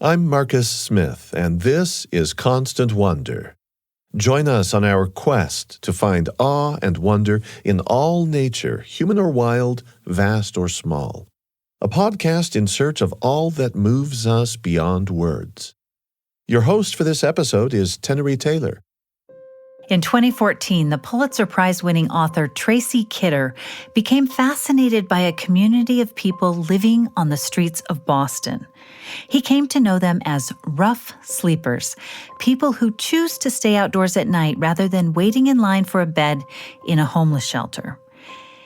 I'm Marcus Smith, and this is Constant Wonder. Join us on our quest to find awe and wonder in all nature, human or wild, vast or small. A podcast in search of all that moves us beyond words. Your host for this episode is Tenery Taylor. In 2014, the Pulitzer Prize-winning author Tracy Kidder became fascinated by a community of people living on the streets of Boston. He came to know them as rough sleepers, people who choose to stay outdoors at night rather than waiting in line for a bed in a homeless shelter.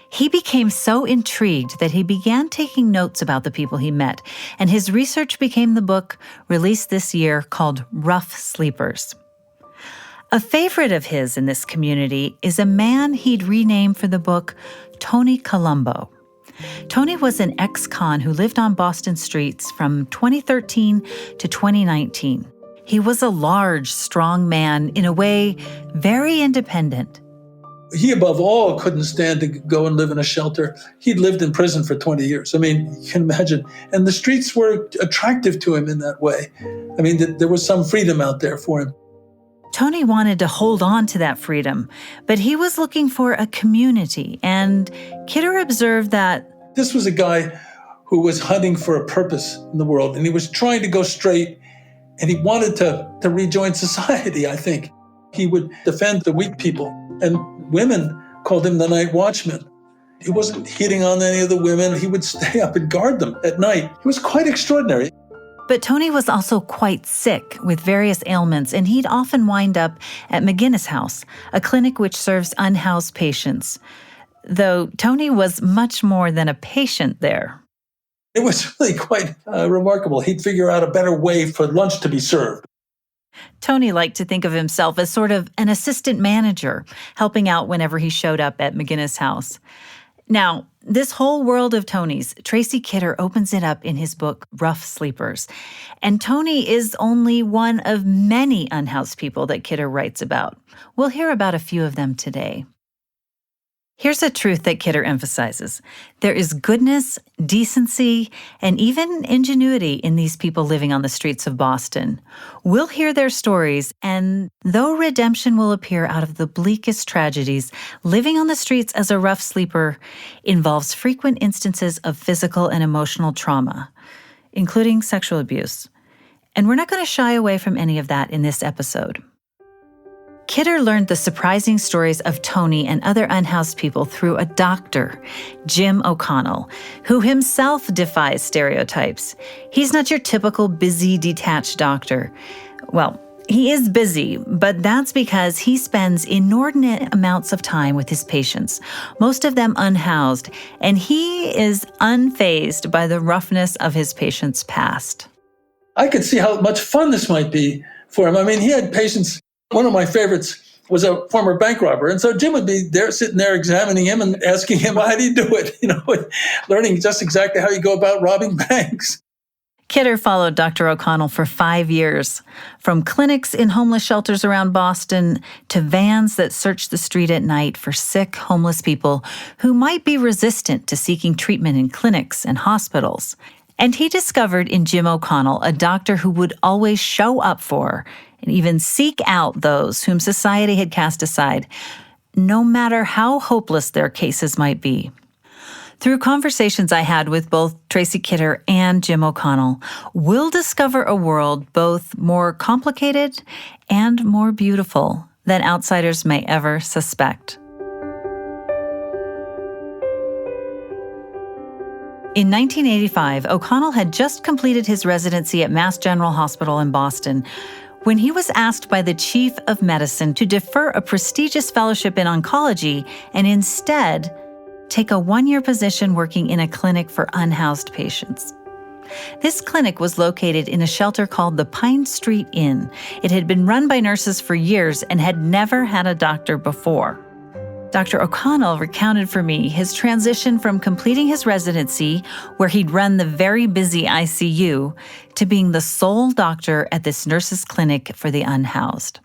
He became so intrigued that he began taking notes about the people he met, and his research became the book released this year called Rough Sleepers. A favorite of his in this community is a man he'd renamed for the book Tony Colombo. Tony was an ex-con who lived on Boston streets from 2013 to 2019. He was a large, strong man, in a way, very independent. He, above all, couldn't stand to go and live in a shelter. He'd lived in prison for 20 years. I mean, you can imagine. And the streets were attractive to him in that way. I mean, there was some freedom out there for him. Tony wanted to hold on to that freedom, but he was looking for a community, and Kidder observed that this was a guy who was hunting for a purpose in the world, and he was trying to go straight, and he wanted to rejoin society, I think. He would defend the weak people, and women called him the night watchman. He wasn't hitting on any of the women. He would stay up and guard them at night. He was quite extraordinary. But Tony was also quite sick with various ailments, and he'd often wind up at McGinnis House, a clinic which serves unhoused patients. Though Tony was much more than a patient there. It was really quite remarkable. He'd figure out a better way for lunch to be served. Tony liked to think of himself as sort of an assistant manager, helping out whenever he showed up at McGinnis House. Now, this whole world of Tony's, Tracy Kidder opens it up in his book, Rough Sleepers. And Tony is only one of many unhoused people that Kidder writes about. We'll hear about a few of them today. Here's a truth that Kidder emphasizes. There is goodness, decency, and even ingenuity in these people living on the streets of Boston. We'll hear their stories, and though redemption will appear out of the bleakest tragedies, living on the streets as a rough sleeper involves frequent instances of physical and emotional trauma, including sexual abuse. And we're not going to shy away from any of that in this episode. Kidder learned the surprising stories of Tony and other unhoused people through a doctor, Jim O'Connell, who himself defies stereotypes. He's not your typical busy, detached doctor. Well, he is busy, but that's because he spends inordinate amounts of time with his patients, most of them unhoused, and he is unfazed by the roughness of his patients' past. I could see how much fun this might be for him. I mean, he had patients. One of my favorites was a former bank robber. And so Jim would be there, sitting there examining him and asking him, how do you do it? Learning just exactly how you go about robbing banks. Kidder followed Dr. O'Connell for 5 years, from clinics in homeless shelters around Boston to vans that searched the street at night for sick, homeless people who might be resistant to seeking treatment in clinics and hospitals. And he discovered in Jim O'Connell a doctor who would always show up for and even seek out those whom society had cast aside, no matter how hopeless their cases might be. Through conversations I had with both Tracy Kidder and Jim O'Connell, we'll discover a world both more complicated and more beautiful than outsiders may ever suspect. In 1985, O'Connell had just completed his residency at Mass General Hospital in Boston when he was asked by the chief of medicine to defer a prestigious fellowship in oncology and instead take a 1-year position working in a clinic for unhoused patients. This clinic was located in a shelter called the Pine Street Inn. It had been run by nurses for years and had never had a doctor before. Dr. O'Connell recounted for me his transition from completing his residency, where he'd run the very busy ICU, to being the sole doctor at this nurses' clinic for the unhoused.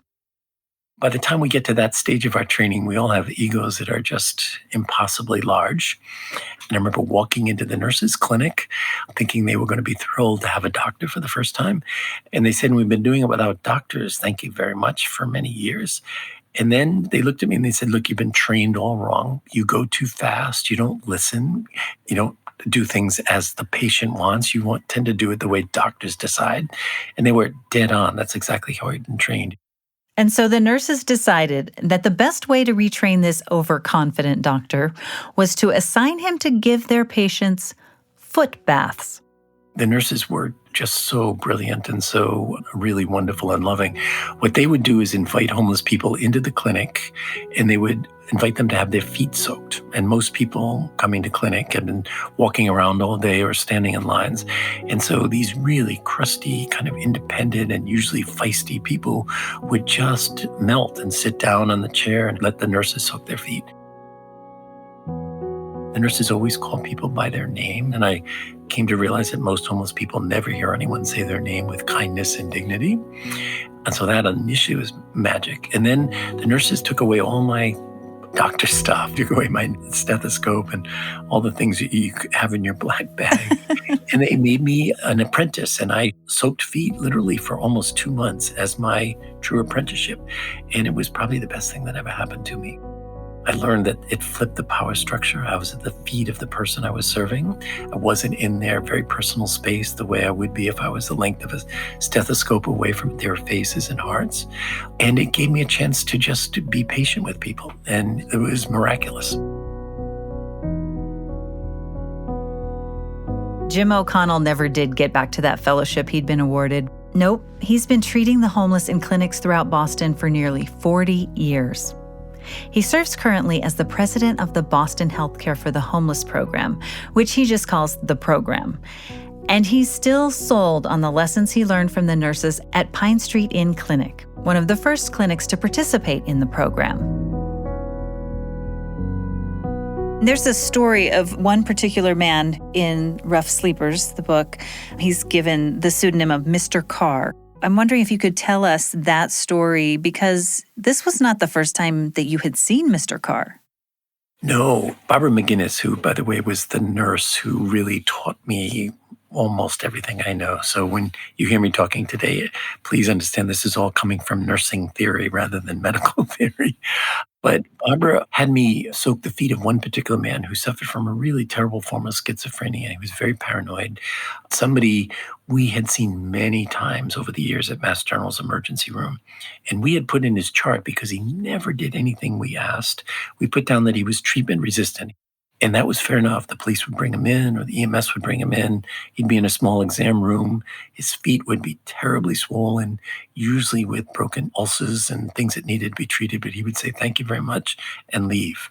By the time we get to that stage of our training, we all have egos that are just impossibly large. And I remember walking into the nurses' clinic thinking they were going to be thrilled to have a doctor for the first time. And they said, we've been doing it without doctors. Thank you very much for many years. And then they looked at me and they said, look, you've been trained all wrong. You go too fast. You don't listen. You don't do things as the patient wants. You tend to do it the way doctors decide. And they were dead on. That's exactly how I'd been trained. And so the nurses decided that the best way to retrain this overconfident doctor was to assign him to give their patients foot baths. The nurses were just so brilliant and so really wonderful and loving. What they would do is invite homeless people into the clinic, and they would invite them to have their feet soaked. And most people coming to clinic had been walking around all day or standing in lines. And so these really crusty, kind of independent and usually feisty people would just melt and sit down on the chair and let the nurses soak their feet. The nurses always call people by their name, and I came to realize that most homeless people never hear anyone say their name with kindness and dignity. And so that initially was magic. And then the nurses took away all my doctor stuff, took away my stethoscope and all the things that you have in your black bag. And they made me an apprentice, and I soaked feet literally for almost 2 months as my true apprenticeship. And it was probably the best thing that ever happened to me. I learned that it flipped the power structure. I was at the feet of the person I was serving. I wasn't in their very personal space the way I would be if I was the length of a stethoscope away from their faces and hearts. And it gave me a chance to just be patient with people. And it was miraculous. Jim O'Connell never did get back to that fellowship he'd been awarded. Nope, he's been treating the homeless in clinics throughout Boston for nearly 40 years. He serves currently as the president of the Boston Healthcare for the Homeless program, which he just calls the program. And he's still sold on the lessons he learned from the nurses at Pine Street Inn Clinic, one of the first clinics to participate in the program. There's a story of one particular man in Rough Sleepers, the book. He's given the pseudonym of Mr. Carr. I'm wondering if you could tell us that story, because this was not the first time that you had seen Mr. Carr. No, Barbara McGinnis, who, by the way, was the nurse who really taught me almost everything I know. So when you hear me talking today, please understand this is all coming from nursing theory rather than medical theory. But Barbara had me soak the feet of one particular man who suffered from a really terrible form of schizophrenia. He was very paranoid. Somebody we had seen many times over the years at Mass General's emergency room. And we had put in his chart, because he never did anything we asked, we put down that he was treatment resistant. And that was fair enough. The police would bring him in, or the EMS would bring him in. He'd be in a small exam room. His feet would be terribly swollen, usually with broken ulcers and things that needed to be treated. But he would say, thank you very much, and leave.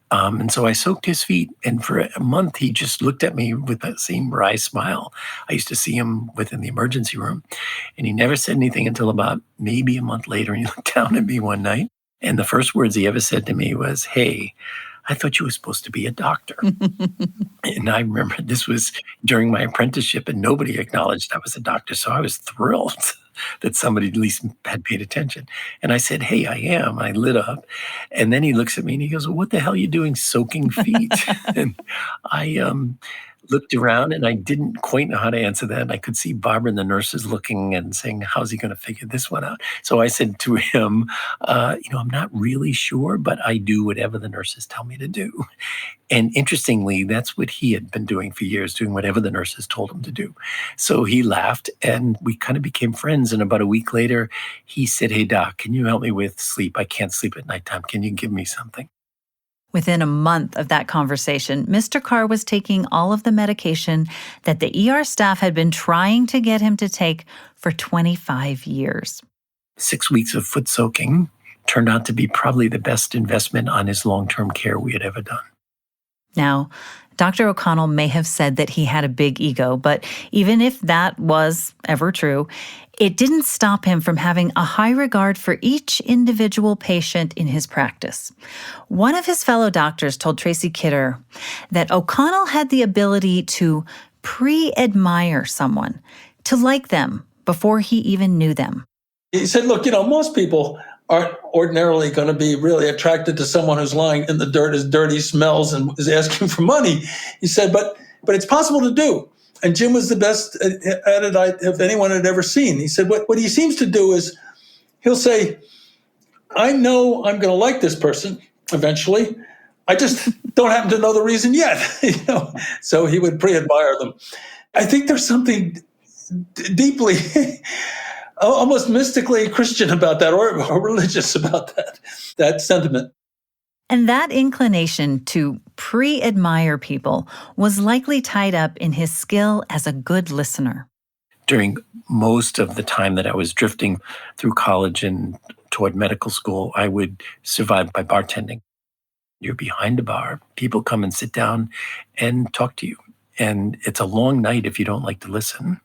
And so I soaked his feet. And for a month, he just looked at me with that same wry smile. I used to see him within the emergency room. And he never said anything until about maybe a month later. And he looked down at me one night. And the first words he ever said to me was, hey, I thought you were supposed to be a doctor. And I remember this was during my apprenticeship, and nobody acknowledged I was a doctor. So I was thrilled that somebody at least had paid attention. And I said, hey, I am. I lit up. And then he looks at me and he goes, well, what the hell are you doing soaking feet? And I looked around and I didn't quite know how to answer that. And I could see Barbara and the nurses looking and saying, how's he going to figure this one out? So I said to him, I'm not really sure, but I do whatever the nurses tell me to do. And interestingly, that's what he had been doing for years, doing whatever the nurses told him to do. So he laughed and we kind of became friends. And about a week later, he said, hey, Doc, can you help me with sleep? I can't sleep at nighttime. Can you give me something? Within a month of that conversation, Mr. Carr was taking all of the medication that the ER staff had been trying to get him to take for 25 years. 6 weeks of foot soaking turned out to be probably the best investment on his long-term care we had ever done. Now, Dr. O'Connell may have said that he had a big ego, but even if that was ever true, it didn't stop him from having a high regard for each individual patient in his practice. One of his fellow doctors told Tracy Kidder that O'Connell had the ability to pre-admire someone, to like them before he even knew them. He said, look, most people aren't ordinarily going to be really attracted to someone who's lying in the dirt, is dirty, smells, and is asking for money. He said, but it's possible to do. And Jim was the best at it if anyone had ever seen. He said, what he seems to do is he'll say, I know I'm going to like this person eventually. I just don't happen to know the reason yet. So he would pre-admire them. I think there's something deeply, almost mystically Christian about that, or religious about that sentiment. And that inclination to pre-admire people was likely tied up in his skill as a good listener. During most of the time that I was drifting through college and toward medical school, I would survive by bartending. You're behind a bar. People come and sit down and talk to you. And it's a long night if you don't like to listen.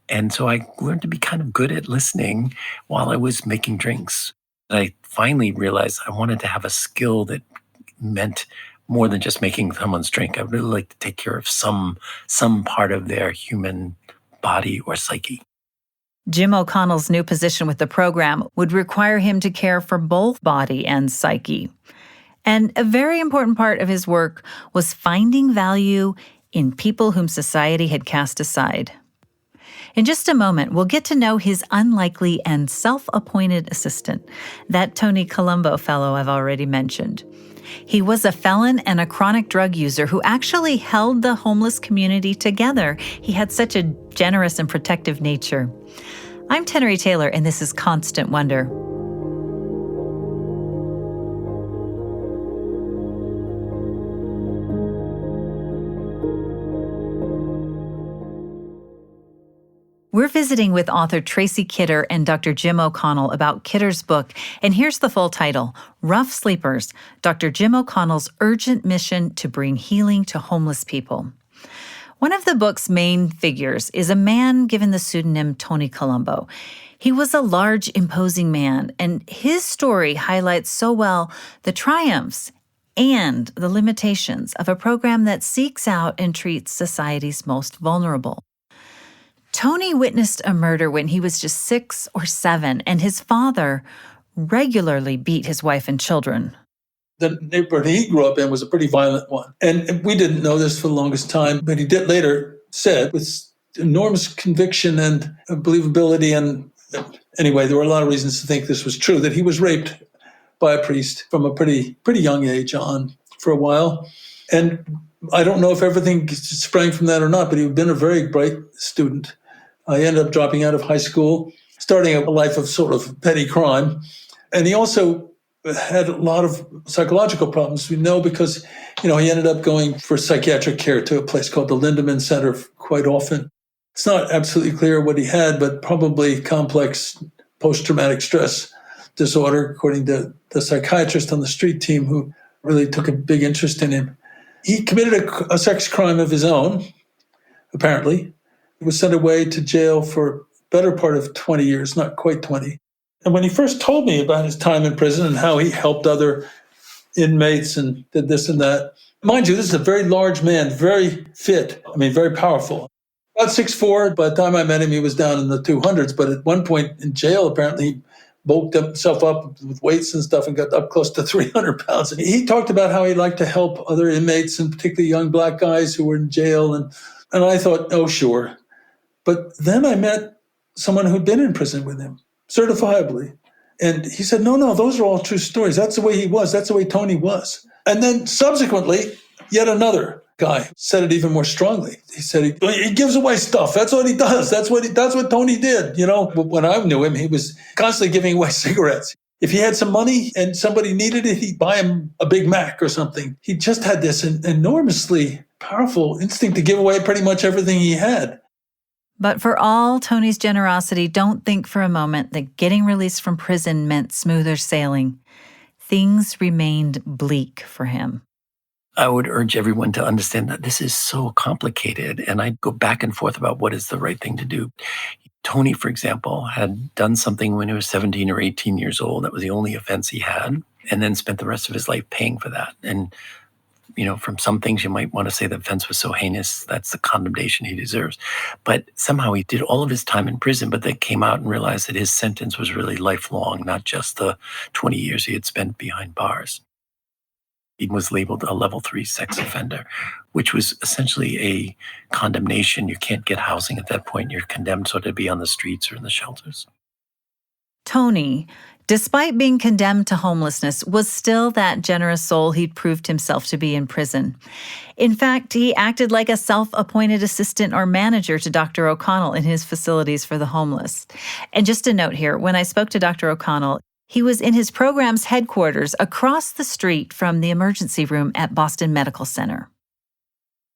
And so I learned to be kind of good at listening while I was making drinks. And I finally realized I wanted to have a skill that meant more than just making someone's drink. I would really like to take care of some part of their human body or psyche. Jim O'Connell's new position with the program would require him to care for both body and psyche. And a very important part of his work was finding value in people whom society had cast aside. In just a moment, we'll get to know his unlikely and self-appointed assistant, that Tony Colombo fellow I've already mentioned. He was a felon and a chronic drug user who actually held the homeless community together. He had such a generous and protective nature. I'm Tenery Taylor, and this is Constant Wonder. We're visiting with author Tracy Kidder and Dr. Jim O'Connell about Kidder's book, and here's the full title, Rough Sleepers, Dr. Jim O'Connell's Urgent Mission to Bring Healing to Homeless People. One of the book's main figures is a man given the pseudonym Tony Colombo. He was a large, imposing man, and his story highlights so well the triumphs and the limitations of a program that seeks out and treats society's most vulnerable. Tony witnessed a murder when he was just 6 or 7, and his father regularly beat his wife and children. The neighborhood he grew up in was a pretty violent one. And we didn't know this for the longest time, but he did later said with enormous conviction and believability. And anyway, there were a lot of reasons to think this was true, that he was raped by a priest from a pretty young age on for a while. And I don't know if everything sprang from that or not, but he'd been a very bright student. I ended up dropping out of high school, starting a life of sort of petty crime. And he also had a lot of psychological problems. We know because, he ended up going for psychiatric care to a place called the Lindemann Center quite often. It's not absolutely clear what he had, but probably complex post-traumatic stress disorder, according to the psychiatrist on the street team who really took a big interest in him. He committed a sex crime of his own, apparently. He was sent away to jail for a better part of 20 years, not quite 20. And when he first told me about his time in prison and how he helped other inmates and did this and that, mind you, this is a very large man, very fit, very powerful. About 6'4", by the time I met him, he was down in the 200s. But at one point in jail, apparently, he bulked himself up with weights and stuff and got up close to 300 pounds. And he talked about how he liked to help other inmates, and particularly young black guys who were in jail. And I thought, oh, sure. But then I met someone who'd been in prison with him, certifiably. And he said, no, those are all true stories. That's the way he was. That's the way Tony was. And then subsequently, yet another guy said it even more strongly. He said, he gives away stuff. That's what he does. That's what Tony did. When I knew him, he was constantly giving away cigarettes. If he had some money and somebody needed it, he'd buy him a Big Mac or something. He just had this enormously powerful instinct to give away pretty much everything he had. But for all Tony's generosity, don't think for a moment that getting released from prison meant smoother sailing. Things remained bleak for him. I would urge everyone to understand that this is so complicated, and I'd go back and forth about what is the right thing to do. Tony, for example, had done something when he was 17 or 18 years old. That was the only offense he had, and then spent the rest of his life paying for that. And, from some things you might want to say that offense was so heinous, that's the condemnation he deserves. But somehow he did all of his time in prison, but they came out and realized that his sentence was really lifelong, not just the 20 years he had spent behind bars. He was labeled a level 3 sex offender, which was essentially a condemnation. You can't get housing at that point. You're condemned sort of to be on the streets or in the shelters. Tony, despite being condemned to homelessness, was still that generous soul he'd proved himself to be in prison. In fact, he acted like a self-appointed assistant or manager to Dr. O'Connell in his facilities for the homeless. And just a note here, when I spoke to Dr. O'Connell, he was in his program's headquarters across the street from the emergency room at Boston Medical Center.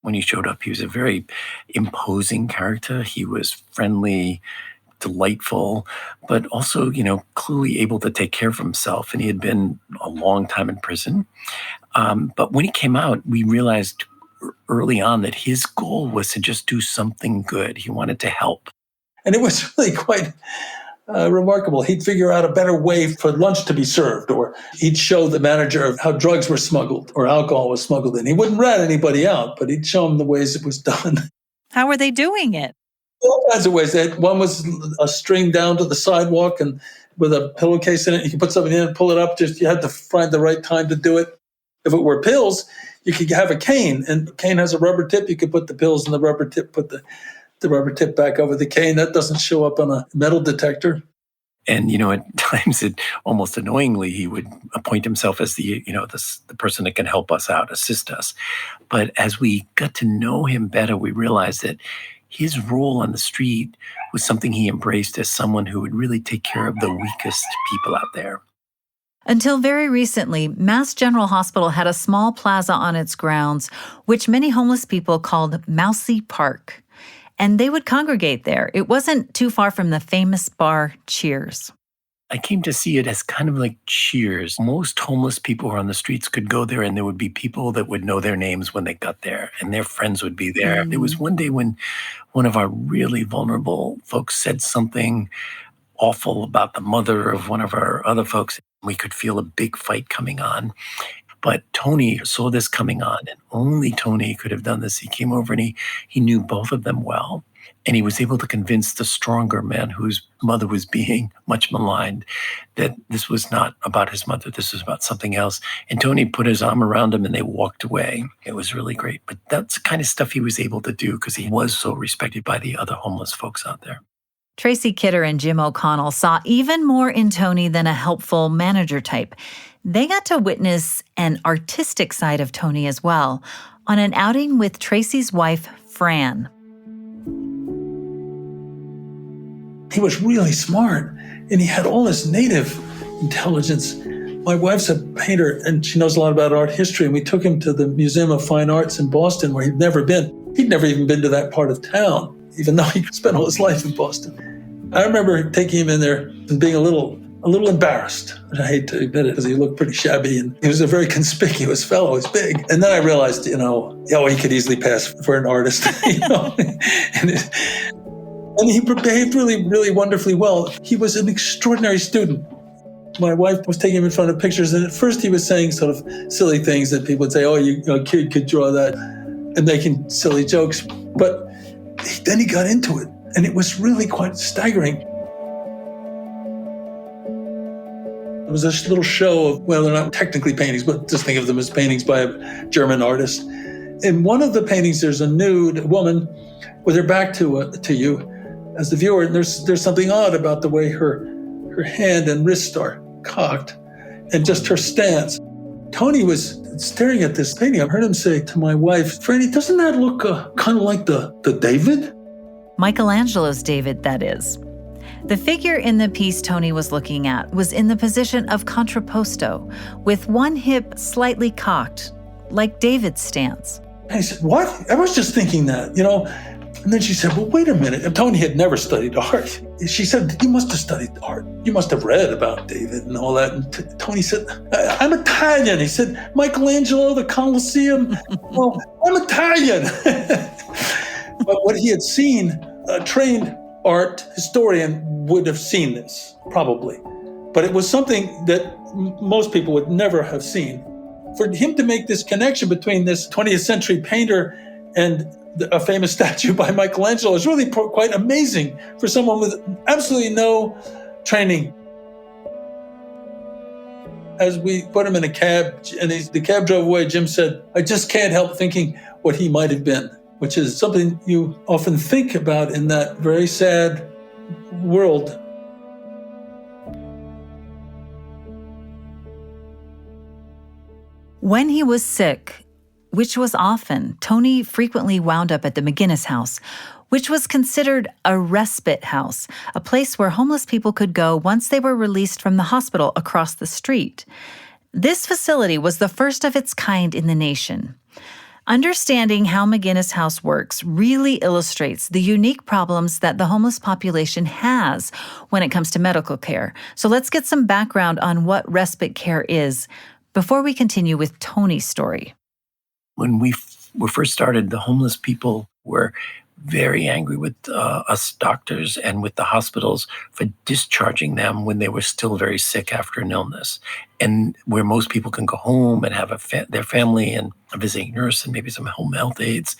When he showed up, he was a very imposing character. He was friendly, delightful, but also, clearly able to take care of himself. And he had been a long time in prison. But when he came out, we realized early on that his goal was to just do something good. He wanted to help. And it was really quite remarkable. He'd figure out a better way for lunch to be served, or he'd show the manager how drugs were smuggled or alcohol was smuggled in. He wouldn't rat anybody out, but he'd show them the ways it was done. How were they doing it? All kinds of ways. One was a string down to the sidewalk and with a pillowcase in it. You could put something in and pull it up. Just you had to find the right time to do it. If it were pills, you could have a cane, and the cane has a rubber tip. You could put the pills in the rubber tip, put the rubber tip back over the cane. That doesn't show up on a metal detector. And, at times, almost annoyingly, he would appoint himself as the person that can help us out, assist us. But as we got to know him better, we realized that his role on the street was something he embraced as someone who would really take care of the weakest people out there. Until very recently, Mass General Hospital had a small plaza on its grounds, which many homeless people called Mousy Park. And they would congregate there. It wasn't too far from the famous bar Cheers. I came to see it as kind of like Cheers. Most homeless people who are on the streets could go there, and there would be people that would know their names when they got there, and their friends would be there. There was one day when one of our really vulnerable folks said something awful about the mother of one of our other folks. We could feel a big fight coming on. But Tony saw this coming on, and only Tony could have done this. He came over and he knew both of them well. And he was able to convince the stronger man whose mother was being much maligned that this was not about his mother. This was about something else. And Tony put his arm around him and they walked away. It was really great. But that's the kind of stuff he was able to do because he was so respected by the other homeless folks out there. Tracy Kidder and Jim O'Connell saw even more in Tony than a helpful manager type. They got to witness an artistic side of Tony as well on an outing with Tracy's wife, Fran. He was really smart, and he had all this native intelligence. My wife's a painter, and she knows a lot about art history, and we took him to the Museum of Fine Arts in Boston, where he'd never been. He'd never even been to that part of town, even though he spent all his life in Boston. I remember taking him in there and being a little embarrassed. I hate to admit it because he looked pretty shabby, and he was a very conspicuous fellow. He's big. And then I realized, he could easily pass for an artist, And he behaved really, really wonderfully well. He was an extraordinary student. My wife was taking him in front of pictures, and at first he was saying sort of silly things that people would say, a kid could draw that, and making silly jokes. But then he got into it, and it was really quite staggering. It was a little show of, they're not technically paintings, but just think of them as paintings by a German artist. In one of the paintings, there's a nude woman with her back to you as the viewer, and there's something odd about the way her hand and wrist are cocked and just her stance. Tony was staring at this painting. I heard him say to my wife, Franny, doesn't that look kind of like the David? Michelangelo's David, that is. The figure in the piece Tony was looking at was in the position of contrapposto, with one hip slightly cocked, like David's stance. And I said, what? I was just thinking that, And then she said, well, wait a minute. And Tony had never studied art. She said, you must have studied art. You must have read about David and all that. And Tony said, I'm Italian. He said, Michelangelo, the Colosseum. Well, I'm Italian. But what he had seen, a trained art historian would have seen this, probably. But it was something that most people would never have seen. For him to make this connection between this 20th century painter and a famous statue by Michelangelo is really quite amazing for someone with absolutely no training. As we put him in a cab and the cab drove away, Jim said, "I just can't help thinking what he might have been," which is something you often think about in that very sad world. When he was sick, which was often, Tony frequently wound up at the McGinnis house, which was considered a respite house, a place where homeless people could go once they were released from the hospital across the street. This facility was the first of its kind in the nation. Understanding how McGinnis House works really illustrates the unique problems that the homeless population has when it comes to medical care. So let's get some background on what respite care is before we continue with Tony's story. When we were first started, the homeless people were very angry with us doctors and with the hospitals for discharging them when they were still very sick after an illness. And where most people can go home and have their family and a visiting nurse and maybe some home health aides,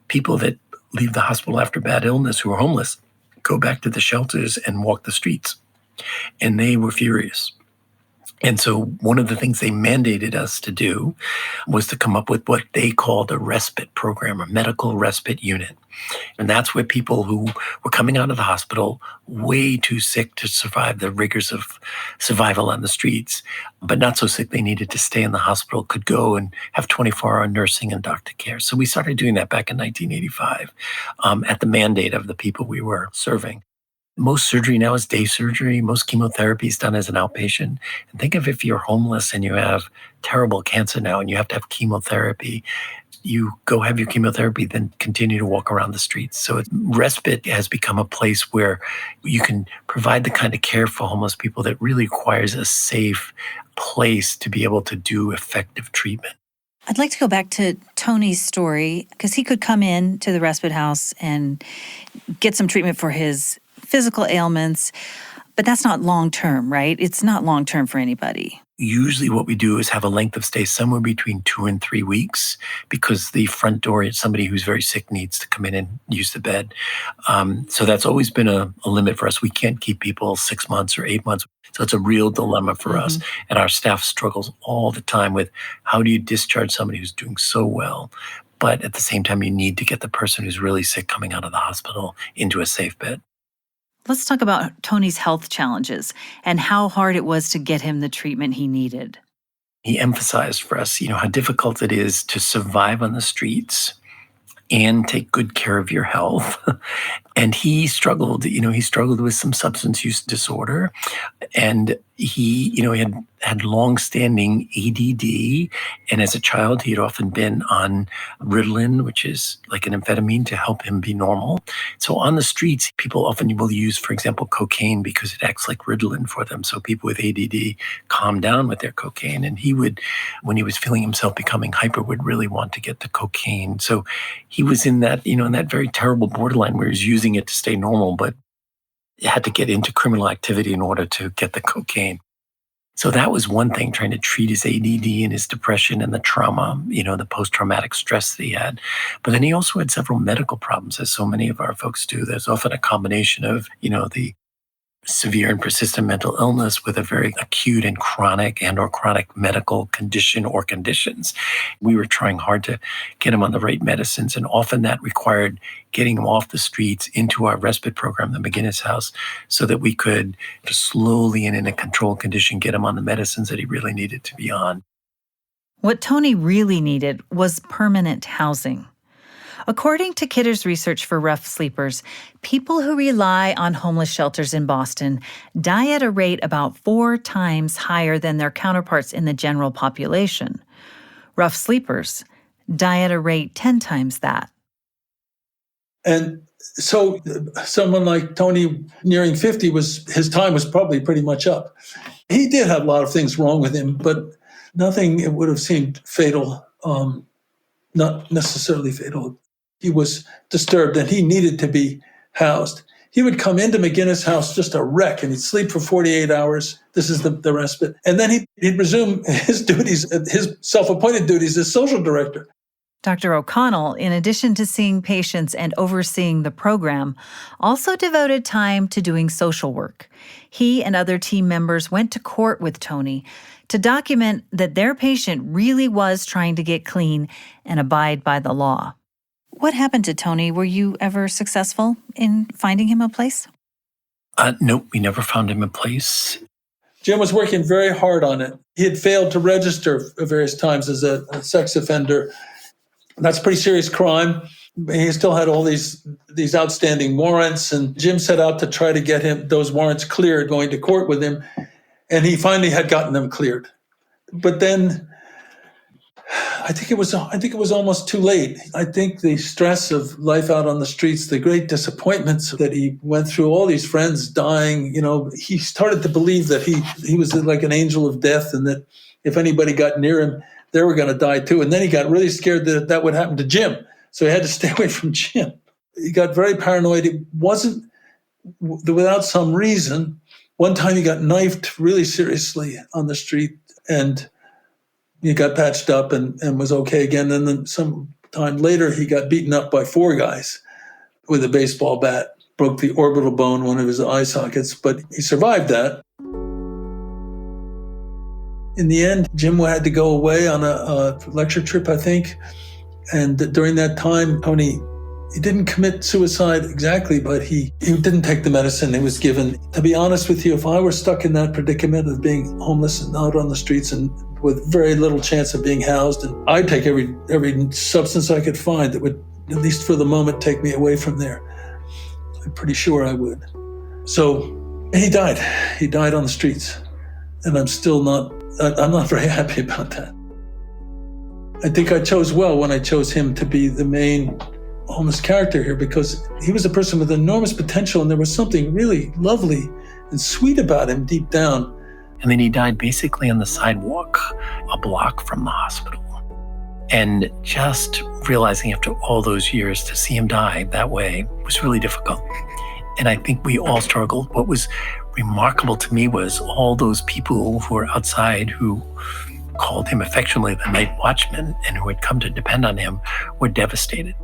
people that leave the hospital after bad illness who are homeless go back to the shelters and walk the streets. And they were furious. And so one of the things they mandated us to do was to come up with what they called a respite program, a medical respite unit. And that's where people who were coming out of the hospital way too sick to survive the rigors of survival on the streets, but not so sick they needed to stay in the hospital, could go and have 24-hour nursing and doctor care. So we started doing that back in 1985 at the mandate of the people we were serving. Most surgery now is day surgery. Most chemotherapy is done as an outpatient. And think of if you're homeless and you have terrible cancer now and you have to have chemotherapy, you go have your chemotherapy, then continue to walk around the streets. So respite has become a place where you can provide the kind of care for homeless people that really requires a safe place to be able to do effective treatment. I'd like to go back to Tony's story because he could come in to the respite house and get some treatment for his physical ailments, but that's not long-term, right? It's not long-term for anybody. Usually what we do is have a length of stay somewhere between 2 and 3 weeks because the front door, somebody who's very sick needs to come in and use the bed. So that's always been a limit for us. We can't keep people 6 months or 8 months. So it's a real dilemma for us. And our staff struggles all the time with how do you discharge somebody who's doing so well, but at the same time you need to get the person who's really sick coming out of the hospital into a safe bed. Let's talk about Tony's health challenges and how hard it was to get him the treatment he needed. He emphasized for us, how difficult it is to survive on the streets and take good care of your health. And he struggled, with some substance use disorder. And he had long-standing ADD. And as a child, he had often been on Ritalin, which is like an amphetamine to help him be normal. So on the streets, people often will use, for example, cocaine because it acts like Ritalin for them. So people with ADD calm down with their cocaine. And he would, when he was feeling himself becoming hyper, would really want to get the cocaine. So he was in that, in that very terrible borderline where he was using it to stay normal, but had to get into criminal activity in order to get the cocaine. So that was one thing, trying to treat his ADD and his depression and the trauma, the post-traumatic stress that he had. But then he also had several medical problems, as so many of our folks do. There's often a combination of, the severe and persistent mental illness with a very acute and chronic medical condition or conditions. We were trying hard to get him on the right medicines, and often that required getting him off the streets into our respite program, the McGinnis House, so that we could slowly and in a controlled condition get him on the medicines that he really needed to be on. What Tony really needed was permanent housing. According to Kidder's research for Rough Sleepers, people who rely on homeless shelters in Boston die at a rate about 4 times higher than their counterparts in the general population. Rough Sleepers die at a rate 10 times that. And so someone like Tony nearing 50 his time was probably pretty much up. He did have a lot of things wrong with him, but nothing it would have seemed fatal, not necessarily fatal. He was disturbed and he needed to be housed. He would come into McGinnis House just a wreck, and he'd sleep for 48 hours. This is the respite. And then he'd resume his duties, his self-appointed duties as social director. Dr. O'Connell, in addition to seeing patients and overseeing the program, also devoted time to doing social work. He and other team members went to court with Tony to document that their patient really was trying to get clean and abide by the law. What happened to Tony? Were you ever successful in finding him a place? Nope, we never found him a place. Jim was working very hard on it. He had failed to register various times as a sex offender. That's a pretty serious crime. He still had all these outstanding warrants, and Jim set out to try to get him those warrants cleared, going to court with him, and he finally had gotten them cleared. But then I think it was almost too late. I think the stress of life out on the streets, the great disappointments that he went through, all these friends dying, he started to believe that he was like an angel of death, and that if anybody got near him, they were going to die too. And then he got really scared that would happen to Jim. So he had to stay away from Jim. He got very paranoid. It wasn't without some reason. One time he got knifed really seriously on the street, and he got patched up and was okay again. And then some time later, he got beaten up by 4 guys with a baseball bat, broke the orbital bone, one of his eye sockets, but he survived that. In the end, Jim had to go away on a lecture trip, I think. And during that time, Tony, he didn't commit suicide exactly, but he didn't take the medicine he was given. To be honest with you, if I were stuck in that predicament of being homeless and out on the streets and with very little chance of being housed, and I'd take every substance I could find that would, at least for the moment, take me away from there. I'm pretty sure I would. So he died. He died on the streets. And I'm not very happy about that. I think I chose well when I chose him to be the main homeless character here, because he was a person with enormous potential, and there was something really lovely and sweet about him deep down. And then he died basically on the sidewalk, a block from the hospital. And just realizing after all those years to see him die that way was really difficult. And I think we all struggled. What was remarkable to me was all those people who were outside who called him affectionately the night watchman and who had come to depend on him were devastated.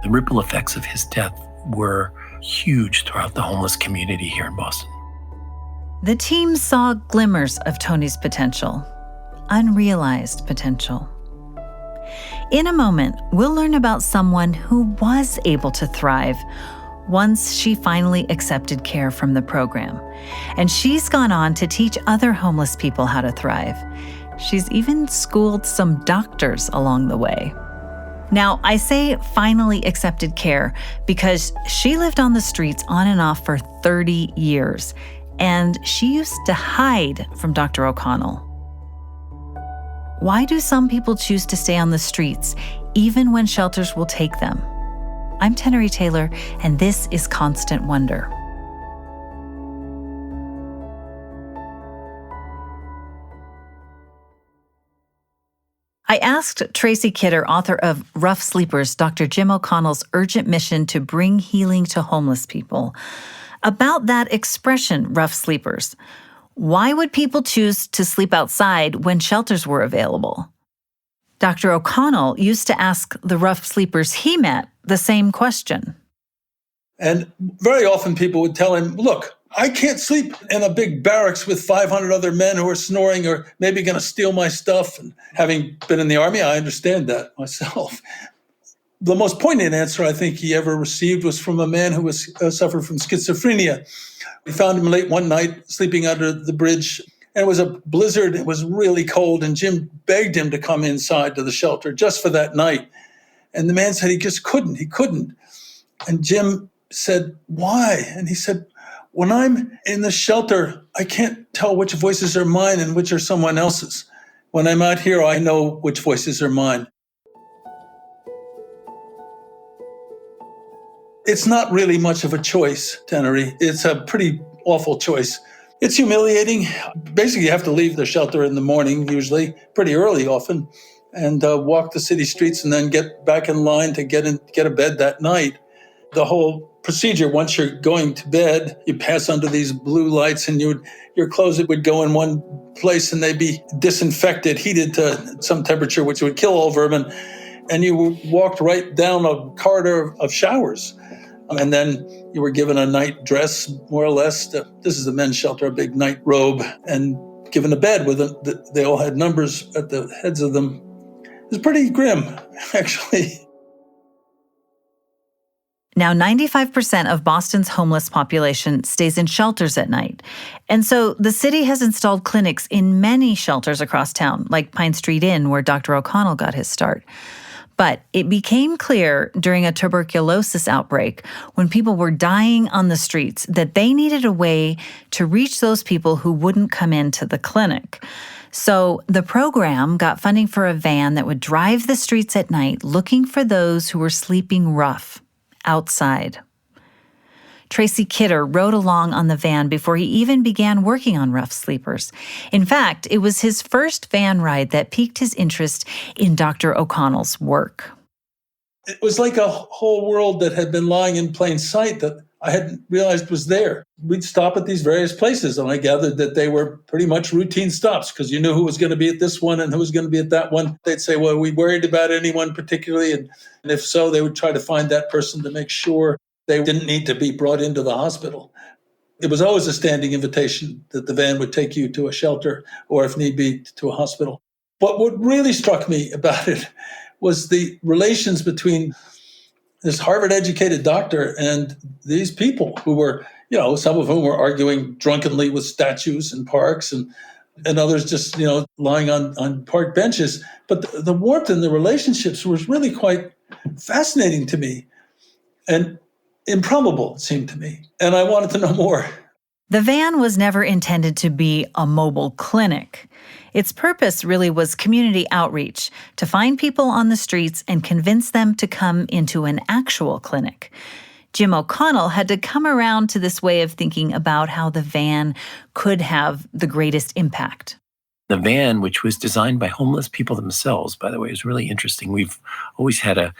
The ripple effects of his death were huge throughout the homeless community here in Boston. The team saw glimmers of Tony's potential, unrealized potential. In a moment, we'll learn about someone who was able to thrive once she finally accepted care from the program. And she's gone on to teach other homeless people how to thrive. She's even schooled some doctors along the way. Now, I say finally accepted care because she lived on the streets on and off for 30 years, and she used to hide from Dr. O'Connell. Why do some people choose to stay on the streets, even when shelters will take them? I'm Tenery Taylor, and this is Constant Wonder. I asked Tracy Kidder, author of Rough Sleepers, Dr. Jim O'Connell's urgent mission to bring healing to homeless people, about that expression, rough sleepers. Why would people choose to sleep outside when shelters were available? Dr. O'Connell used to ask the rough sleepers he met the same question. And very often people would tell him, look, I can't sleep in a big barracks with 500 other men who are snoring or maybe going to steal my stuff. And having been in the Army, I understand that myself. The most poignant answer I think he ever received was from a man who suffered from schizophrenia. We found him late one night sleeping under the bridge, and it was a blizzard. It was really cold, and Jim begged him to come inside to the shelter just for that night. And the man said he just couldn't. He couldn't. And Jim said, why? And he said, when I'm in the shelter, I can't tell which voices are mine and which are someone else's. When I'm out here, I know which voices are mine. It's not really much of a choice, Tenery. It's a pretty awful choice. It's humiliating. Basically, you have to leave the shelter in the morning, usually, pretty early often, and walk the city streets and then get back in line to get a bed that night. The whole procedure. Once you're going to bed, you pass under these blue lights and your clothes would go in one place and they'd be disinfected, heated to some temperature, which would kill all vermin. And you walked right down a corridor of showers. And then you were given a night dress, more or less. This is the men's shelter, a big night robe, and given a bed with they all had numbers at the heads of them. It was pretty grim, actually. Now, 95% of Boston's homeless population stays in shelters at night. And so the city has installed clinics in many shelters across town, like Pine Street Inn, where Dr. O'Connell got his start. But it became clear during a tuberculosis outbreak, when people were dying on the streets, that they needed a way to reach those people who wouldn't come into the clinic. So the program got funding for a van that would drive the streets at night looking for those who were sleeping rough, outside. Tracy Kidder rode along on the van before he even began working on Rough Sleepers. In fact, it was his first van ride that piqued his interest in Dr. O'Connell's work. It was like a whole world that had been lying in plain sight that I hadn't realized was there. We'd stop at these various places, and I gathered that they were pretty much routine stops because you knew who was going to be at this one and who was going to be at that one. They'd say, well, are we worried about anyone particularly? And if so, they would try to find that person to make sure they didn't need to be brought into the hospital. It was always a standing invitation that the van would take you to a shelter or, if need be, to a hospital. But what really struck me about it was the relations between this Harvard-educated doctor and these people who were, some of whom were arguing drunkenly with statues in parks and others just, lying on park benches. But the warmth in the relationships was really quite fascinating to me and improbable, it seemed to me. And I wanted to know more. The van was never intended to be a mobile clinic. Its purpose really was community outreach, to find people on the streets and convince them to come into an actual clinic. Jim O'Connell had to come around to this way of thinking about how the van could have the greatest impact. The van, which was designed by homeless people themselves, by the way, is really interesting. We've always had a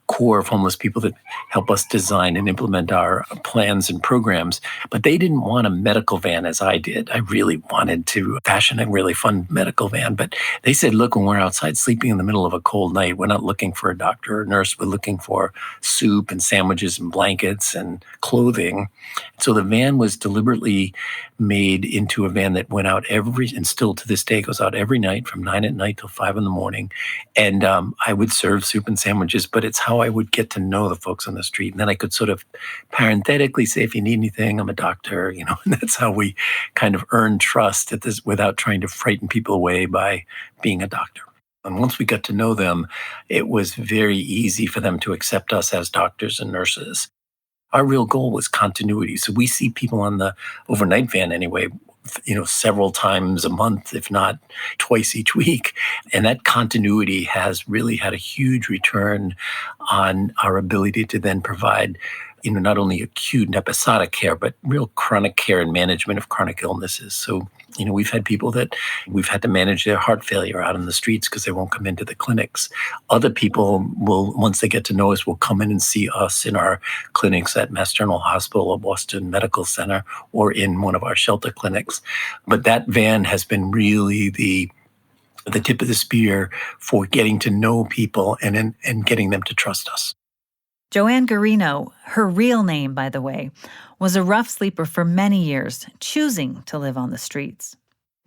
core of homeless people that help us design and implement our plans and programs. But they didn't want a medical van as I did. I really wanted to fashion a really fun medical van. But they said, look, when we're outside sleeping in the middle of a cold night, we're not looking for a doctor or a nurse. We're looking for soup and sandwiches and blankets and clothing. So the van was deliberately made into a van that went out and still to this day goes out every night from 9 at night till 5 in the morning. And I would serve soup and sandwiches, but it's how I would get to know the folks on the street. And then I could sort of parenthetically say, if you need anything, I'm a doctor, and that's how we kind of earn trust at this without trying to frighten people away by being a doctor. And once we got to know them, it was very easy for them to accept us as doctors and nurses. Our real goal was continuity. So we see people on the overnight van anyway, several times a month, if not twice each week. And that continuity has really had a huge return on our ability to then provide, not only acute and episodic care, but real chronic care and management of chronic illnesses. So, we've had people that we've had to manage their heart failure out on the streets because they won't come into the clinics. Other people will, once they get to know us, will come in and see us in our clinics at Mass General Hospital or Boston Medical Center or in one of our shelter clinics. But that van has been really the tip of the spear for getting to know people and getting them to trust us. Joanne Garino, her real name, by the way, was a rough sleeper for many years, choosing to live on the streets.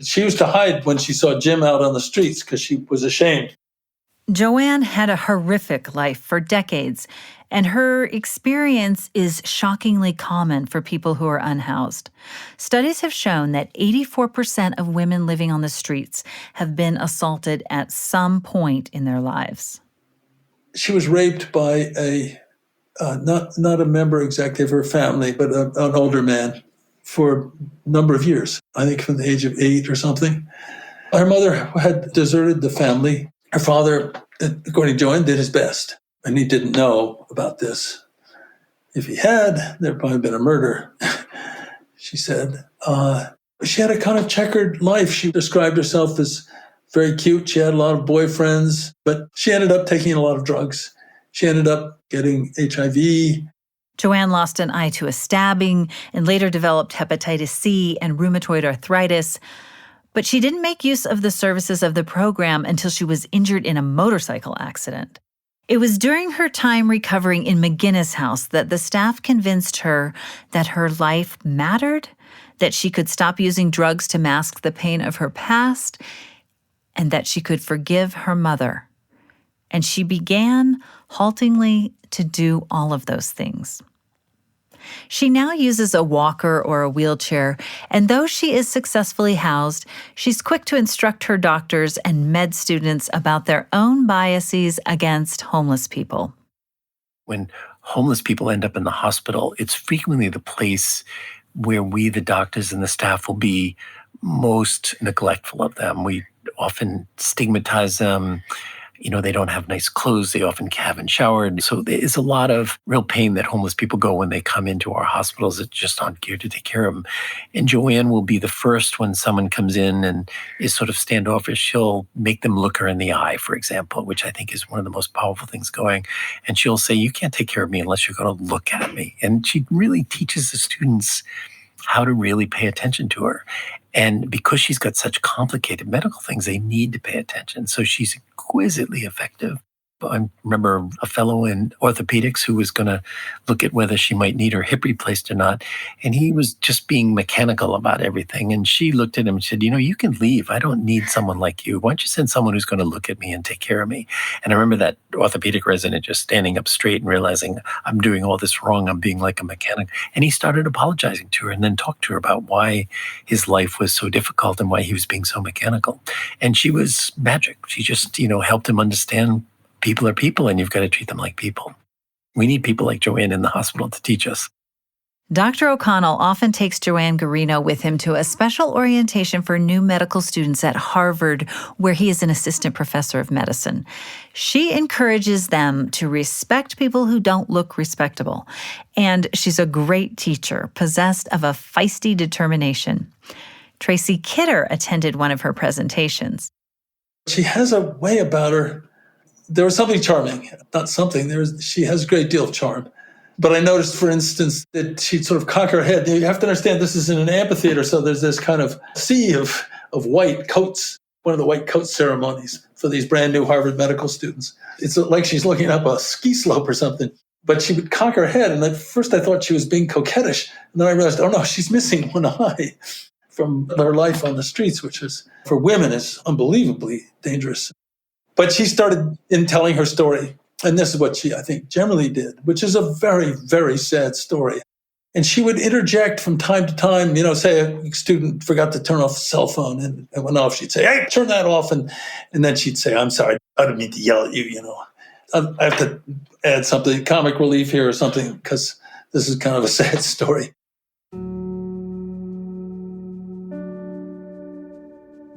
She used to hide when she saw Jim out on the streets because she was ashamed. Joanne had a horrific life for decades, and her experience is shockingly common for people who are unhoused. Studies have shown that 84% of women living on the streets have been assaulted at some point in their lives. She was raped by not a member exactly of her family, but an older man for a number of years, I think from the age of 8 or something. Her mother had deserted the family. Her father, according to Joanne, did his best, and he didn't know about this. If he had, there'd probably been a murder, she said. She had a kind of checkered life. She described herself as very cute. She had a lot of boyfriends, but she ended up taking a lot of drugs. She ended up getting HIV. Joanne lost an eye to a stabbing and later developed hepatitis C and rheumatoid arthritis. But she didn't make use of the services of the program until she was injured in a motorcycle accident. It was during her time recovering in McGinnis House that the staff convinced her that her life mattered, that she could stop using drugs to mask the pain of her past, and that she could forgive her mother. And she began, haltingly, to do all of those things. She now uses a walker or a wheelchair, and though she is successfully housed, she's quick to instruct her doctors and med students about their own biases against homeless people. When homeless people end up in the hospital, it's frequently the place where we, the doctors and the staff, will be most neglectful of them. We often stigmatize them. They don't have nice clothes. They often haven't showered. So there is a lot of real pain that homeless people go when they come into our hospitals that just aren't geared to take care of them. And Joanne will be the first when someone comes in and is sort of standoffish. She'll make them look her in the eye, for example, which I think is one of the most powerful things going. And she'll say, you can't take care of me unless you're going to look at me. And she really teaches the students how to really pay attention to her. And because she's got such complicated medical things, they need to pay attention. So she's exquisitely effective. I remember a fellow in orthopedics who was going to look at whether she might need her hip replaced or not. And he was just being mechanical about everything. And she looked at him and said, you can leave. I don't need someone like you. Why don't you send someone who's going to look at me and take care of me? And I remember that orthopedic resident just standing up straight and realizing, I'm doing all this wrong. I'm being like a mechanic. And he started apologizing to her and then talked to her about why his life was so difficult and why he was being so mechanical. And she was magic. She just, helped him understand people are people, and you've got to treat them like people. We need people like Joanne in the hospital to teach us. Dr. O'Connell often takes Joanne Garino with him to a special orientation for new medical students at Harvard, where he is an assistant professor of medicine. She encourages them to respect people who don't look respectable. And she's a great teacher, possessed of a feisty determination. Tracy Kidder attended one of her presentations. She has a way about her. There was something charming, not something. She has a great deal of charm. But I noticed, for instance, that she'd sort of cock her head. You have to understand this is in an amphitheater, so there's this kind of sea of white coats, one of the white coat ceremonies for these brand new Harvard medical students. It's like she's looking up a ski slope or something. But she would cock her head, and at first I thought she was being coquettish. And then I realized, oh no, she's missing one eye from her life on the streets, which is, for women, is unbelievably dangerous. But she started in telling her story, and this is what she, I think, generally did, which is a very, very sad story. And she would interject from time to time, say a student forgot to turn off the cell phone and it went off. She'd say, hey, turn that off. And then she'd say, I'm sorry, I didn't mean to yell at you, I have to add something, comic relief here or something, because this is kind of a sad story.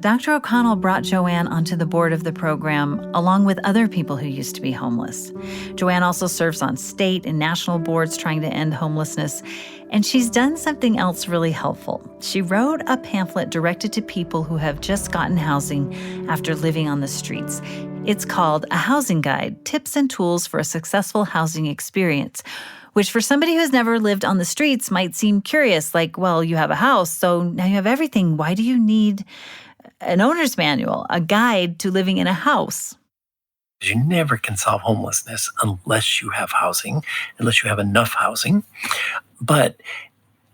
Dr. O'Connell brought Joanne onto the board of the program, along with other people who used to be homeless. Joanne also serves on state and national boards trying to end homelessness, and she's done something else really helpful. She wrote a pamphlet directed to people who have just gotten housing after living on the streets. It's called A Housing Guide, Tips and Tools for a Successful Housing Experience, which for somebody who's never lived on the streets might seem curious, like, well, you have a house, so now you have everything. Why do you need an owner's manual, a guide to living in a house? You never can solve homelessness unless you have housing, unless you have enough housing. But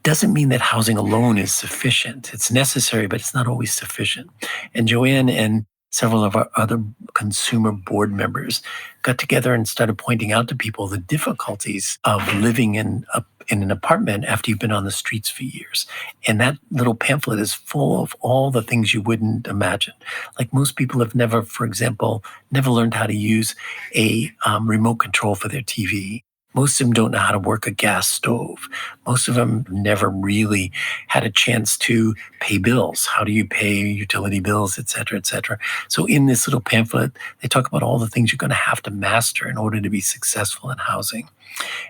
doesn't mean that housing alone is sufficient. It's necessary, but it's not always sufficient. And Joanne and several of our other consumer board members got together and started pointing out to people the difficulties of living in an apartment after you've been on the streets for years. And that little pamphlet is full of all the things you wouldn't imagine. Like most people have never, for example, never learned how to use a remote control for their TV. Most of them don't know how to work a gas stove. Most of them never really had a chance to pay bills. How do you pay utility bills, et cetera, et cetera. So in this little pamphlet, they talk about all the things you're going to have to master in order to be successful in housing.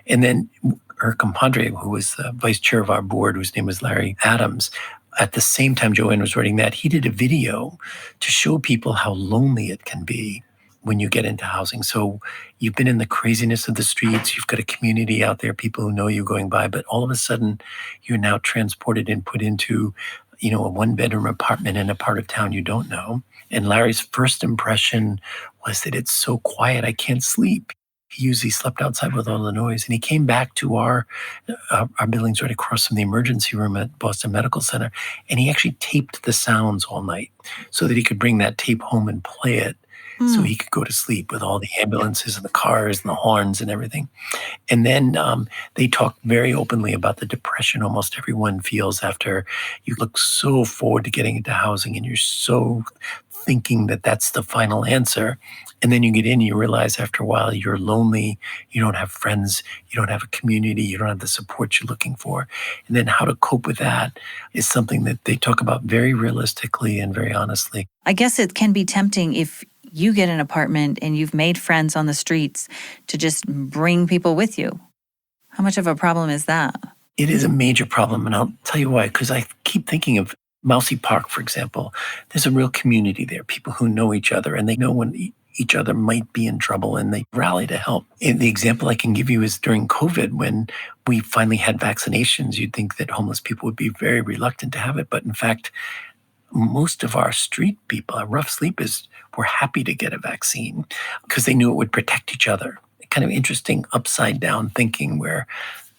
And then her compadre, who was the vice chair of our board, whose name was Larry Adams, at the same time Joanne was writing that, he did a video to show people how lonely it can be when you get into housing. So you've been in the craziness of the streets, you've got a community out there, people who know you going by, but all of a sudden you're now transported and put into, a one-bedroom apartment in a part of town you don't know. And Larry's first impression was that it's so quiet, I can't sleep. He usually slept outside with all the noise. And he came back to our buildings right across from the emergency room at Boston Medical Center. And he actually taped the sounds all night so that he could bring that tape home and play it so he could go to sleep with all the ambulances and the cars and the horns and everything. And then they talk very openly about the depression almost everyone feels after you look so forward to getting into housing and you're so thinking that that's the final answer. And then you get in and you realize after a while you're lonely, you don't have friends, you don't have a community, you don't have the support you're looking for. And then how to cope with that is something that they talk about very realistically and very honestly. I guess it can be tempting if you get an apartment and you've made friends on the streets to just bring people with you. How much of a problem is that? It is a major problem, and I'll tell you why, because I keep thinking of Mousy Park, for example. There's a real community there, people who know each other, and they know when each other might be in trouble, and they rally to help. And the example I can give you is during COVID, when we finally had vaccinations. You'd think that homeless people would be very reluctant to have it, but in fact, most of our street people, our rough sleepers, were happy to get a vaccine because they knew it would protect each other. Kind of interesting upside down thinking where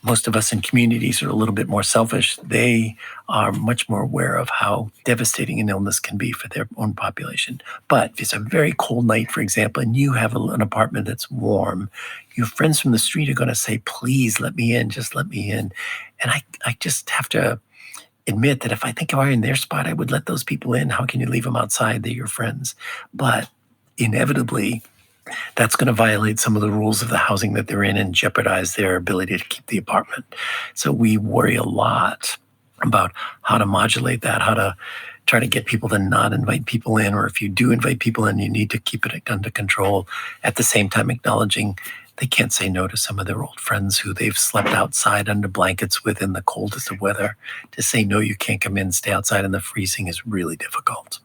most of us in communities are a little bit more selfish. They are much more aware of how devastating an illness can be for their own population. But if it's a very cold night, for example, and you have an apartment that's warm, your friends from the street are going to say, please let me in, just let me in. And I just have to admit that if I think if I were in their spot, I would let those people in. How can you leave them outside? They're your friends. But inevitably, that's going to violate some of the rules of the housing that they're in and jeopardize their ability to keep the apartment. So we worry a lot about how to modulate that, how to try to get people to not invite people in, or if you do invite people in, you need to keep it under control, at the same time acknowledging they can't say no to some of their old friends who they've slept outside under blankets with in the coldest of weather. To say, no, you can't come in, stay outside in the freezing is really difficult.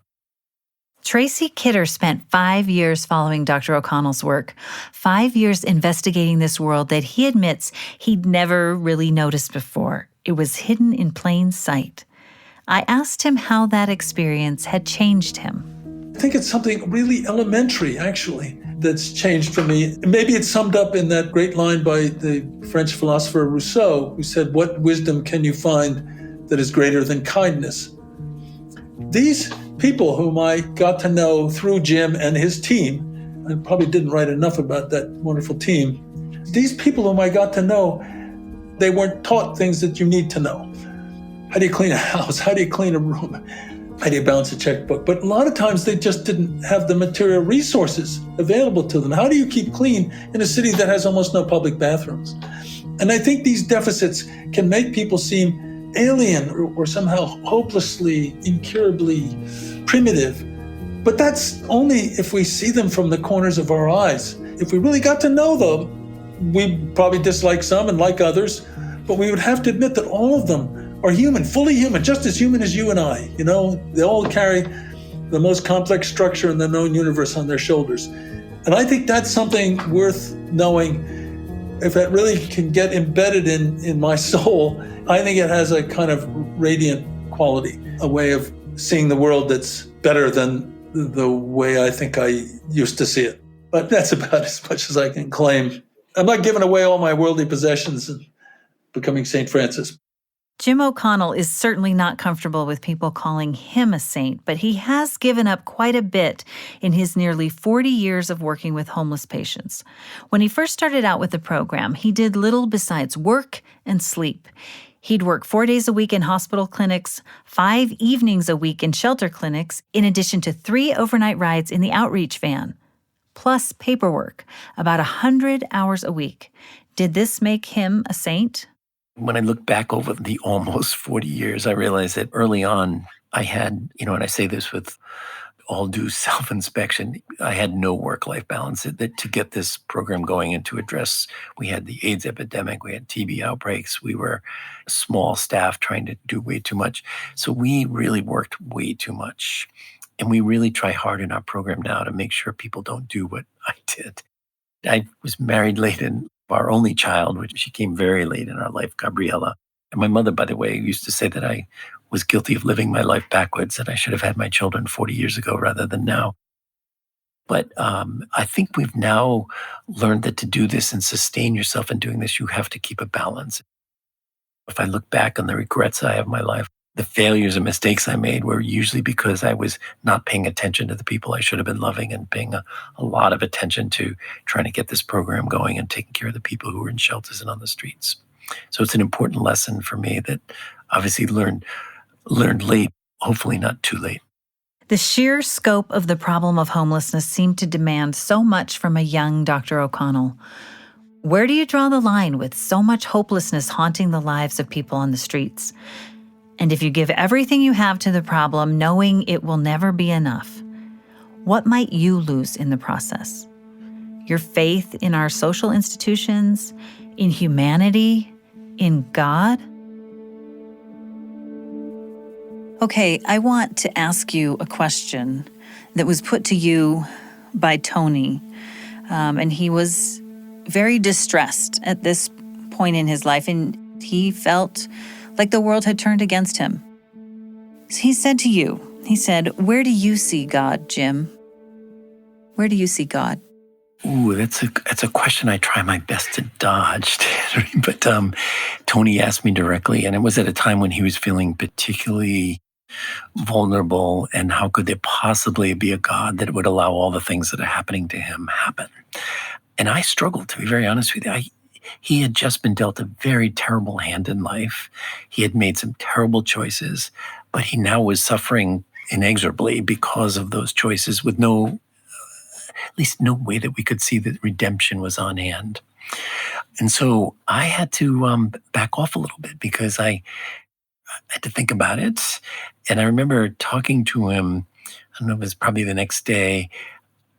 Tracy Kidder spent 5 years following Dr. O'Connell's work, 5 years investigating this world that he admits he'd never really noticed before. It was hidden in plain sight. I asked him how that experience had changed him. I think it's something really elementary, actually, that's changed for me. Maybe it's summed up in that great line by the French philosopher Rousseau, who said, "What wisdom can you find that is greater than kindness?" These people whom I got to know through Jim and his team, I probably didn't write enough about that wonderful team. These people whom I got to know, they weren't taught things that you need to know. How do you clean a house? How do you clean a room? How do you balance a checkbook? But a lot of times they just didn't have the material resources available to them. How do you keep clean in a city that has almost no public bathrooms? And I think these deficits can make people seem alien or somehow hopelessly, incurably primitive. But that's only if we see them from the corners of our eyes. If we really got to know them, we'd probably dislike some and like others, but we would have to admit that all of them are human, fully human, just as human as you and I. You know, they all carry the most complex structure in the known universe on their shoulders. And I think that's something worth knowing. If that really can get embedded in my soul, I think it has a kind of radiant quality, a way of seeing the world that's better than the way I think I used to see it. But that's about as much as I can claim. I'm not giving away all my worldly possessions and becoming St. Francis. Jim O'Connell is certainly not comfortable with people calling him a saint, but he has given up quite a bit in his nearly 40 years of working with homeless patients. When he first started out with the program, he did little besides work and sleep. He'd work 4 days a week in hospital clinics, 5 evenings a week in shelter clinics, in addition to 3 overnight rides in the outreach van, plus paperwork, about 100 hours a week. Did this make him a saint? When I look back over the almost 40 years, I realized that early on I had, and I say this with all due self-inspection, I had no work-life balance. That to get this program going and to address, we had the AIDS epidemic, we had TB outbreaks, we were small staff trying to do way too much. So we really worked way too much. And we really try hard in our program now to make sure people don't do what I did. I was married late, and our only child, which she came very late in our life, Gabriella. And my mother, by the way, used to say that I was guilty of living my life backwards, that I should have had my children 40 years ago rather than now. But I think we've now learned that to do this and sustain yourself in doing this, you have to keep a balance. If I look back on the regrets I have in my life, the failures and mistakes I made were usually because I was not paying attention to the people I should have been loving and paying a lot of attention to trying to get this program going and taking care of the people who were in shelters and on the streets. So it's an important lesson for me that obviously learned late, hopefully not too late. The sheer scope of the problem of homelessness seemed to demand so much from a young Dr. O'Connell. Where do you draw the line with so much hopelessness haunting the lives of people on the streets? And if you give everything you have to the problem, knowing it will never be enough, what might you lose in the process? Your faith in our social institutions, in humanity, in God? Okay, I want to ask you a question that was put to you by Tony. And he was very distressed at this point in his life, and he felt like the world had turned against him. He said to you, he said, "Where do you see God, Jim? Where do you see God?" Ooh, that's a question I try my best to dodge. But Tony asked me directly, and it was at a time when he was feeling particularly vulnerable, and how could there possibly be a God that would allow all the things that are happening to him happen? And I struggled, to be very honest with you. He had just been dealt a very terrible hand in life. He had made some terrible choices, but he now was suffering inexorably because of those choices with at least no way that we could see that redemption was on hand. And so I had to back off a little bit because I had to think about it. And I remember talking to him, I don't know, it was probably the next day,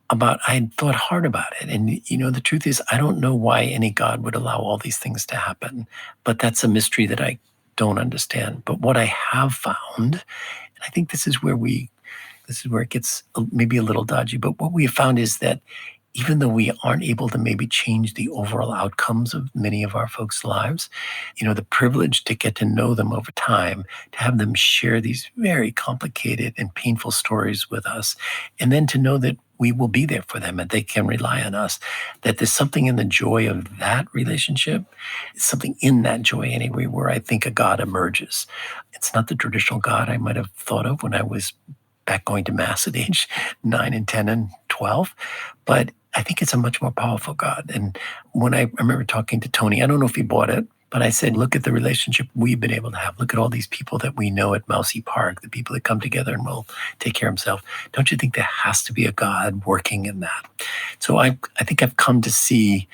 I had thought hard about it. And, the truth is, I don't know why any God would allow all these things to happen. But that's a mystery that I don't understand. But what I have found, and I think this is where it gets maybe a little dodgy, but what we have found is that even though we aren't able to maybe change the overall outcomes of many of our folks' lives, the privilege to get to know them over time, to have them share these very complicated and painful stories with us, and then to know that we will be there for them and they can rely on us, that there's something in the joy of that relationship, something in that joy anyway, where I think a God emerges. It's not the traditional God I might have thought of when I was back going to Mass at age 9 and 10 and 12, but I think it's a much more powerful God. And when I remember talking to Tony, I don't know if he bought it, but I said, look at the relationship we've been able to have. Look at all these people that we know at Mousy Park, the people that come together and will take care of themselves. Don't you think there has to be a God working in that? So I think I've come to see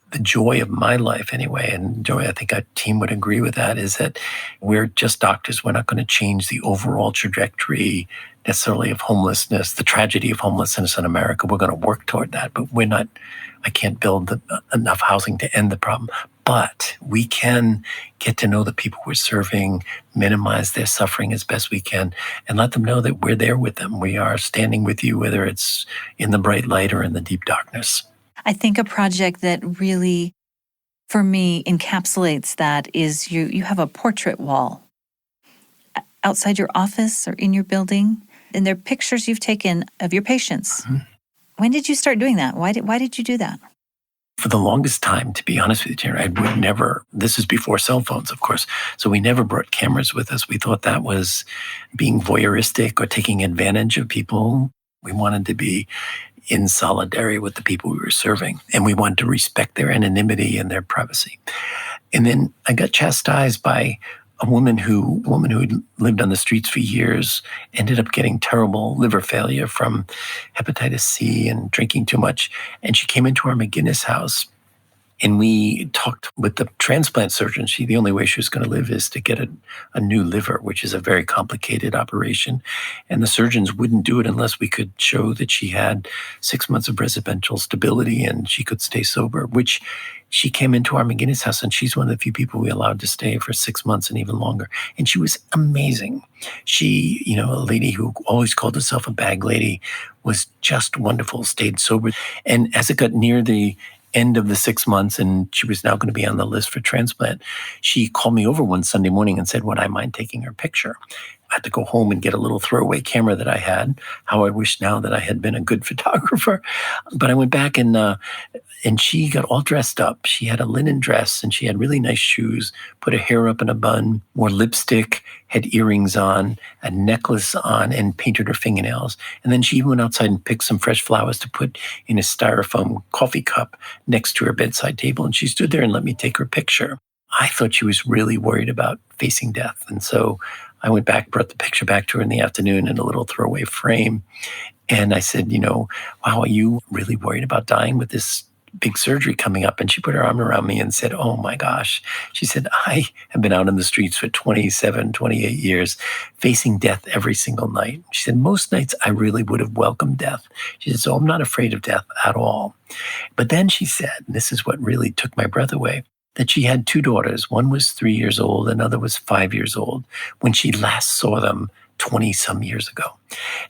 the joy of my life anyway, and Joy, I think our team would agree with that, is that we're just doctors. We're not going to change the overall trajectory necessarily of homelessness, the tragedy of homelessness in America. We're going to work toward that, but I can't build enough housing to end the problem. But we can get to know the people we're serving, minimize their suffering as best we can, and let them know that we're there with them. We are standing with you, whether it's in the bright light or in the deep darkness. I think a project that really, for me, encapsulates that is you have a portrait wall outside your office or in your building, and there are pictures you've taken of your patients. Mm-hmm. When did you start doing that? Why did you do that? For the longest time, to be honest with you, Jerry, I would never, this is before cell phones, of course, so we never brought cameras with us. We thought that was being voyeuristic or taking advantage of people. We wanted to be in solidarity with the people we were serving, and we wanted to respect their anonymity and their privacy. And then I got chastised by a woman who had lived on the streets for years, ended up getting terrible liver failure from hepatitis C and drinking too much. And she came into our McGinnis house And we talked with the transplant surgeon. The only way she was going to live is to get a new liver, which is a very complicated operation. And the surgeons wouldn't do it unless we could show that she had 6 months of residential stability and she could stay sober, which she came into our McGinnis house, and she's one of the few people we allowed to stay for 6 months and even longer. And she was amazing. She, a lady who always called herself a bag lady, was just wonderful, stayed sober. And as it got near the end of the 6 months and she was now going to be on the list for transplant, she called me over one Sunday morning and said, would I mind taking her picture? I had to go home and get a little throwaway camera that I had. How I wish now that I had been a good photographer. But I went back and she got all dressed up. She had a linen dress and she had really nice shoes, put her hair up in a bun, wore lipstick, had earrings on, a necklace on, and painted her fingernails. And then she even went outside and picked some fresh flowers to put in a styrofoam coffee cup next to her bedside table. And she stood there and let me take her picture. I thought she was really worried about facing death. And so I went back, brought the picture back to her in the afternoon in a little throwaway frame. And I said, wow, are you really worried about dying with this big surgery coming up? And she put her arm around me and said, oh my gosh. She said, I have been out in the streets for 27, 28 years, facing death every single night. She said, most nights I really would have welcomed death. She said, so I'm not afraid of death at all. But then she said, and this is what really took my breath away, that she had 2 daughters. One was 3 years old, another was 5 years old when she last saw them 20-some years ago.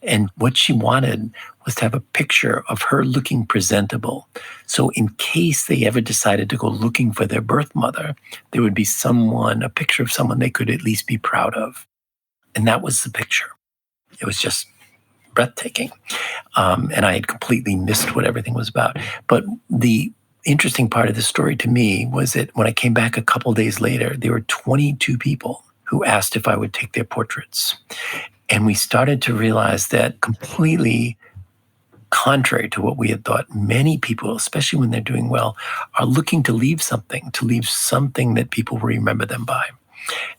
And what she wanted was to have a picture of her looking presentable. So in case they ever decided to go looking for their birth mother, there would be a picture of someone they could at least be proud of. And that was the picture. It was just breathtaking. And I had completely missed what everything was about. But the interesting part of the story to me was that when I came back a couple days later, there were 22 people who asked if I would take their portraits. And we started to realize that completely contrary to what we had thought, many people, especially when they're doing well, are looking to leave something that people will remember them by.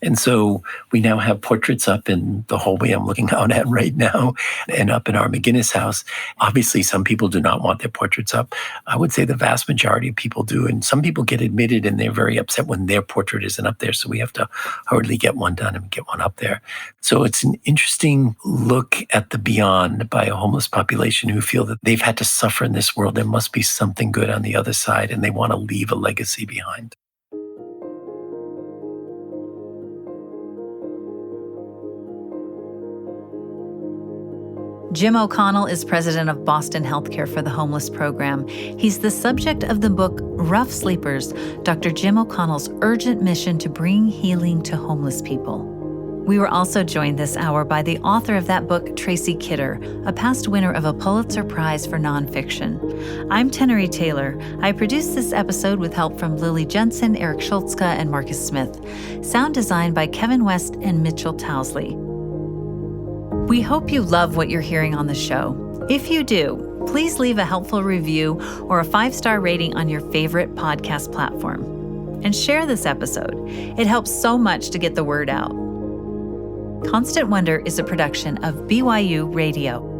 And so we now have portraits up in the hallway I'm looking out at right now and up in our McGinnis house. Obviously, some people do not want their portraits up. I would say the vast majority of people do. And some people get admitted and they're very upset when their portrait isn't up there. So we have to hurriedly get one done and get one up there. So it's an interesting look at the beyond by a homeless population who feel that they've had to suffer in this world. There must be something good on the other side, and they want to leave a legacy behind. Jim O'Connell is president of Boston Healthcare for the Homeless Program. He's the subject of the book Rough Sleepers, Dr. Jim O'Connell's urgent mission to bring healing to homeless people. We were also joined this hour by the author of that book, Tracy Kidder, a past winner of a Pulitzer Prize for nonfiction. I'm Tenery Taylor. I produced this episode with help from Lily Jensen, Eric Schultzka, and Marcus Smith. Sound design by Kevin West and Mitchell Towsley. We hope you love what you're hearing on the show. If you do, please leave a helpful review or a 5-star rating on your favorite podcast platform. And share this episode. It helps so much to get the word out. Constant Wonder is a production of BYU Radio.